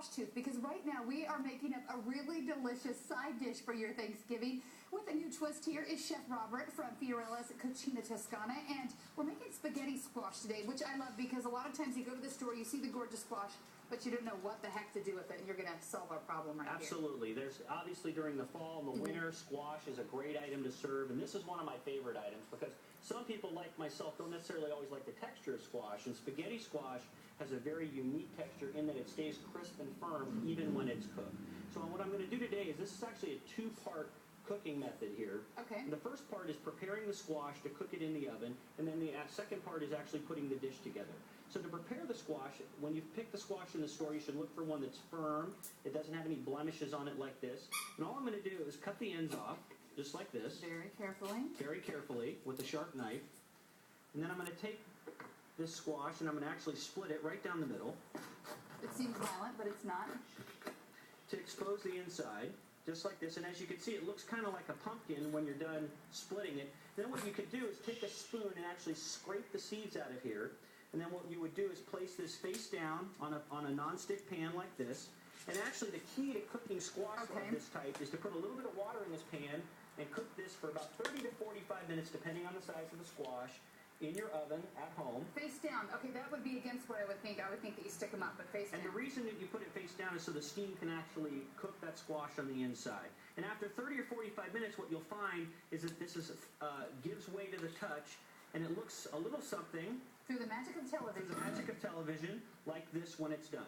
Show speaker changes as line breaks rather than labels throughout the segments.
tooth, because right now we are making up a really delicious side dish for your Thanksgiving with a new twist. Here is Chef Robert from Fiorella's Cucina Toscana, and we're making spaghetti squash today, which I love because a lot of times you go to the store, you see the gorgeous squash, but you don't know what the heck to do with it, and you're going to solve our problem right
Absolutely.
here.
There's obviously during the fall and the winter, squash is a great item to serve, and this is one of my favorite items because some people like myself don't necessarily always like the texture of squash, and spaghetti squash has a very unique texture in that it stays crisp and firm even when it's cooked. So what I'm going to do today is this is actually a two-part cooking method here.
Okay.
The first part is preparing the squash to cook it in the oven, and then the second part is actually putting the dish together. So to prepare the squash, when you pick the squash in the store, you should look for one that's firm. It doesn't have any blemishes on it like this. And all I'm going to do is cut the ends off, just like this.
Very carefully.
Very carefully with a sharp knife. And then I'm going to take this squash and I'm going to actually split it right down the middle.
It seems violent, but it's not.
To expose the inside, just like this. And as you can see, it looks kind of like a pumpkin when you're done splitting it. Then what you could do is take a spoon and actually scrape the seeds out of here. And then what you would do is place this face down on a non-stick pan like this. And actually the key to cooking squash of this type is to put a little bit of water in this pan and cook this for about 30 to 45 minutes, depending on the size of the squash, in your oven at home.
Face down. Okay, that would be against what I would think. I would think that you stick them up, but face down.
And the reason that you put it face down is so the steam can actually cook that squash on the inside. And after 30 or 45 minutes, what you'll find is that this is gives way to the touch, and it looks a little something.
Through the magic of television.
Through the magic of television, like this when it's done.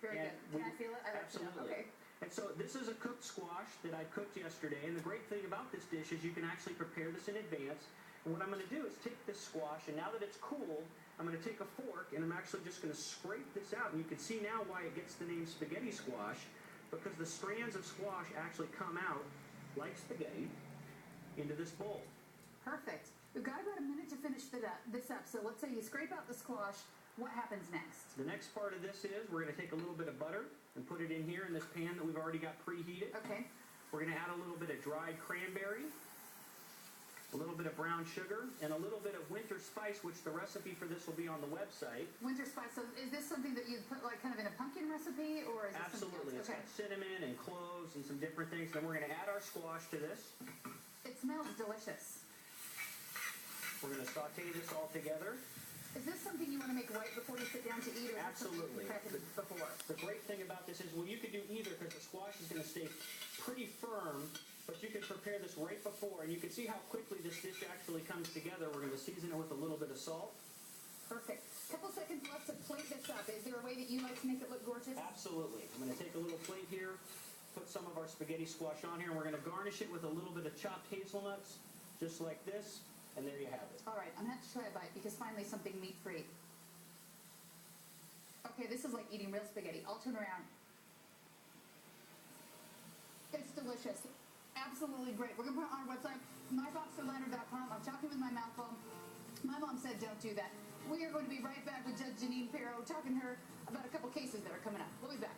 Very good. Can I feel it? I
Absolutely.
Okay.
And so this is a cooked squash that I cooked yesterday, and the great thing about this dish is you can actually prepare this in advance. And what I'm going to do is take this squash, and now that it's cooled, I'm going to take a fork, and I'm actually just going to scrape this out. And you can see now why it gets the name spaghetti squash, because the strands of squash actually come out like spaghetti into this bowl.
Perfect. We've got about a minute to finish this up. So let's say you scrape out the squash. What happens next?
The next part of this is we're going to take a little bit of butter and put it in here in this pan that we've already got preheated.
Okay.
We're going to add a little bit of dried cranberry, a little bit of brown sugar, and a little bit of winter spice, which the recipe for this will be on the website.
Winter spice. So is this something that you put like kind of in a pumpkin recipe, or is it
Absolutely. It's got cinnamon and cloves and some different things. Then we're going to add our squash to this.
It smells delicious.
We're going to saute this all together.
Is this something you want to make right before you sit down to eat, or
Absolutely.
prep it before?
The great thing about this is, well, you could do either because the squash is going to stay pretty firm, but you can prepare this right before, and you can see how quickly this dish actually comes together. We're going to season it with a little bit of salt.
Perfect. Couple seconds left to plate this up. Is there a way that you like to make it look gorgeous?
Absolutely. I'm going to take a little plate here, put some of our spaghetti squash on here, and we're going to garnish it with a little bit of chopped hazelnuts, just like this. And there you have it.
All right, I'm going to have to try a bite because finally something meat-free. Okay, this is like eating real spaghetti. I'll turn around. It's delicious. Absolutely great. We're going to put it on our website, myfoxforlantern.com. I'm talking with my mouth full. My mom said don't do that. We are going to be right back with Judge Janine Pirro, talking to her about a couple cases that are coming up. We'll be back.